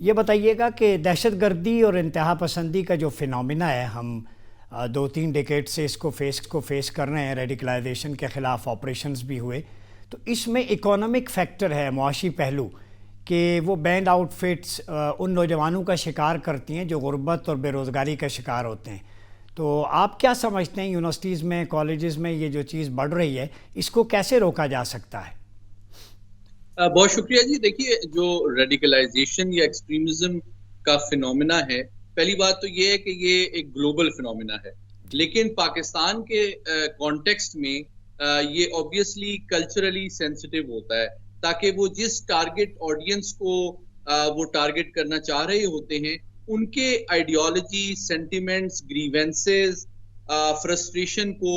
ये बताइएगा कि दहशतगर्दी और इंतहा पसंदी का जो फिनोमिना है, हम 2-3 डेकेड से इसको फेस कर रहे हैं। रेडिकलाइजेशन के ख़िलाफ़ ऑपरेशंस भी हुए, तो इसमें इकोनॉमिक फैक्टर है, मुआशी पहलू, कि वो बैंड आउटफिट्स उन नौजवानों का शिकार करती हैं जो गुर्बत और बेरोज़गारी का शिकार होते हैं। तो आप क्या समझते हैं, यूनिवर्सिटीज़ में, कॉलेजेस में ये जो चीज़ बढ़ रही है, इसको कैसे रोका जा सकता है? बहुत शुक्रिया जी। देखिए, जो रेडिकलाइजेशन या एक्सट्रीमिज्म का फिनोमिना है, पहली बात तो ये है कि ये एक ग्लोबल फिनोमिना है। जी। लेकिन पाकिस्तान के कॉन्टेक्स्ट में ये ऑब्वियसली कल्चरली सेंसिटिव होता है, ताकि वो जिस टारगेट ऑडियंस को वो टारगेट करना चाह रहे होते हैं, उनके आइडियोलॉजी, सेंटिमेंट्स, ग्रीवेंसेस, फ्रस्ट्रेशन को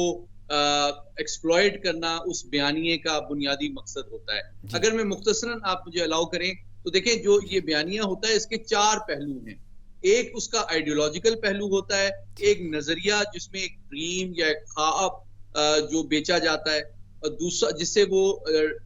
एक्सप्लॉइट करना उस बयानिए का बुनियादी मकसद होता है। जी। अगर मैं मुख्तसरन आप मुझे अलाउ करें तो देखें, जो ये बयानिया होता है इसके 4 पहलू हैं। एक उसका आइडियोलॉजिकल पहलू होता है, एक नजरिया जिसमें एक ड्रीम या एक ख्वाब जो बेचा जाता है, और दूसरा जिससे वो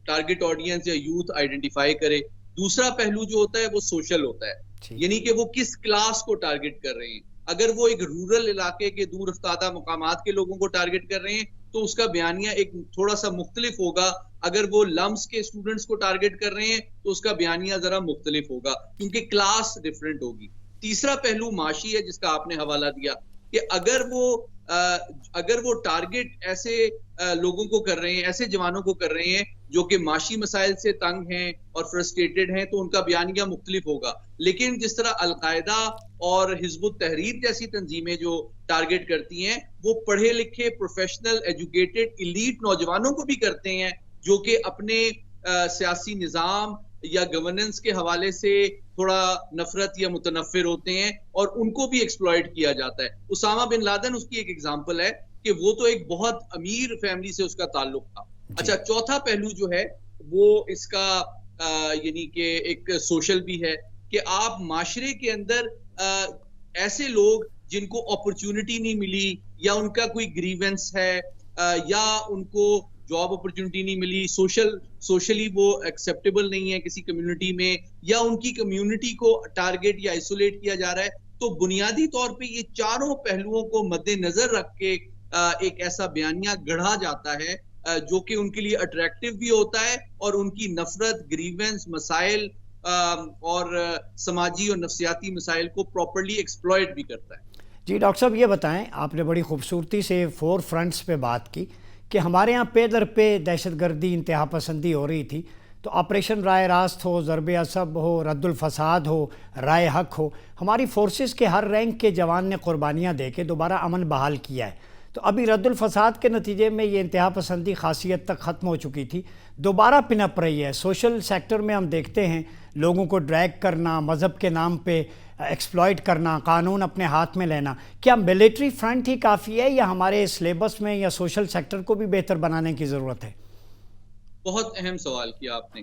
टारगेट ऑडियंस या यूथ आइडेंटिफाई करे। दूसरा पहलू जो होता है वो सोशल होता है, ठीक। यानी कि वो किस क्लास को टारगेट कर रहे हैं। अगर वो एक रूरल इलाके के दूर अफ्तादा मकामात के लोगों को टारगेट कर रहे हैं तो उसका बयानिया एक थोड़ा सा मुख्तलिफ होगा। अगर वो लम्स के स्टूडेंट्स को टारगेट कर रहे हैं तो उसका बयानिया जरा मुख्तलिफ होगा, क्योंकि क्लास डिफरेंट होगी। तीसरा पहलू माशी है, जिसका आपने हवाला दिया कि अगर वो टारगेट ऐसे लोगों को कर रहे हैं, ऐसे जवानों को कर रहे हैं जो कि माशी मसाइल से तंग हैं और फ्रस्ट्रेटेड हैं, तो उनका बयानिया मुख्तलिफ होगा। लेकिन जिस तरह अलकायदा और हिजबुत तहरीर जैसी तंजीमें जो टारगेट करती हैं, वो पढ़े लिखे, प्रोफेशनल, एजुकेटेड, इलीट नौजवानों को भी करते हैं, जो कि अपने सियासी निज़ाम या गवर्नेंस के हवाले से थोड़ा नफरत या मुतनफ़िर होते हैं, और उनको भी एक्सप्लॉइट किया जाता है। उसामा बिन लादेन उसकी एक एग्जांपल है कि वो तो एक बहुत अमीर फैमिली से उसका ताल्लुक था। जी। अच्छा, चौथा पहलू जो है वो इसका यानी कि एक सोशल भी है, कि आप माशरे के अंदर ऐसे लोग जिनको अपॉर्चुनिटी नहीं मिली, या उनका कोई ग्रीवेंस है, या उनको जॉब अपॉर्चुनिटी नहीं मिली, सोशली वो एक्सेप्टेबल नहीं है किसी कम्युनिटी में, या उनकी कम्युनिटी को टारगेट या आइसोलेट किया जा रहा है, तो बुनियादी तौर पे ये चारों पहलुओं को मद्देनजर रख के एक ऐसा बयानिया गढ़ा जाता है जो कि उनके लिए अट्रैक्टिव भी होता है, और उनकी नफरत, ग्रीवेंस, मसाइल और समाजी और नफ्सियाती मसाइल को प्रॉपर्ली एक्सप्लॉइट भी करता है। जी डॉक्टर साहब, ये बताएं, आपने बड़ी खूबसूरती से 4 फ्रंट्स पे बात की कि हमारे यहाँ पे दर पे दहशतगर्दी, इंतहा पसंदी हो रही थी, तो ऑपरेशन राय रास्त हो, ज़रबे असब हो, रद्दुल फसाद हो, राय हक हो, हमारी फोर्सेस के हर रैंक के जवान ने कुर्बानियाँ दे के दोबारा अमन बहाल किया है। तो अभी रद्दुल फसाद के नतीजे में ये इंतहा पसंदी खासियत तक ख़त्म हो चुकी थी, दोबारा पिनप रही है। सोशल सेक्टर में हम देखते हैं लोगों को ड्रैग करना, मज़हब के नाम पे एक्सप्लॉइट करना, कानून अपने हाथ में लेना। क्या मिलिट्री फ्रंट ही काफ़ी है, या हमारे सिलेबस में या सोशल सेक्टर को भी बेहतर बनाने की ज़रूरत है? बहुत अहम सवाल किया आपने,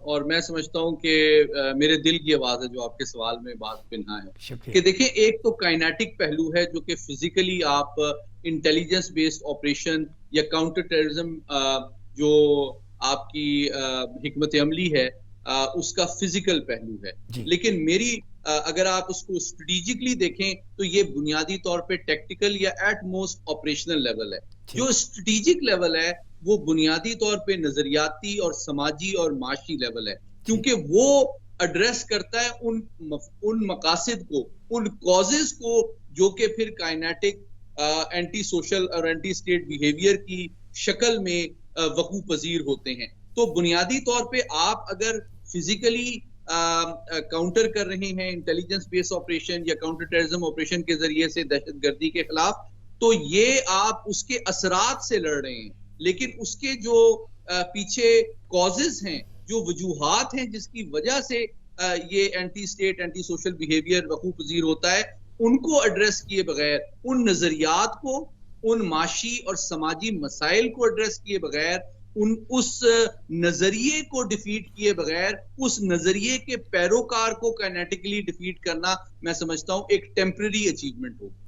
और मैं समझता हूँ कि मेरे दिल की आवाज़ है जो आपके सवाल में बात पिन्हा है। कि शुक्रिया। देखिए, एक तो काइनेटिक पहलू है जो कि फिजिकली आप इंटेलिजेंस बेस्ड ऑपरेशन या काउंटर टेररिज्म जो आपकी हिकमत अमली है, उसका फिजिकल पहलू है। जी। लेकिन अगर आप उसको स्ट्रेटेजिकली देखें तो ये बुनियादी तौर पे टेक्टिकल या एट मोस्ट ऑपरेशनल लेवल है। ठीक। जो स्ट्रेटेजिक लेवल है वो बुनियादी तौर पे नजरियाती और समाजी और माशी लेवल है, ठीक। क्योंकि वो एड्रेस करता है उन मकासद को, उन कॉजेज को, जो कि फिर काइनेटिक एंटी सोशल और एंटी स्टेट बिहेवियर की शक्ल में वकू पजीर होते हैं। तो बुनियादी तौर पे आप अगर फिजिकली काउंटर कर रहे हैं इंटेलिजेंस बेस्ड ऑपरेशन या काउंटर टेररिज्म ऑपरेशन के जरिए से दहशतगर्दी के खिलाफ, तो ये आप उसके असरात से लड़ रहे हैं। लेकिन उसके जो पीछे कॉजेज हैं, जो वजूहात हैं जिसकी वजह से ये anti state, anti social behaviour वकू पजीर होता है, उनको एड्रेस किए बगैर, उन नजरियात को, उन माशी और समाजी मसाइल को एड्रेस किए बगैर, उस नजरिए को डिफीट किए बगैर, उस नजरिए के पैरोकार को काइनेटिकली डिफीट करना, मैं समझता हूं एक टेम्पररी अचीवमेंट होगी।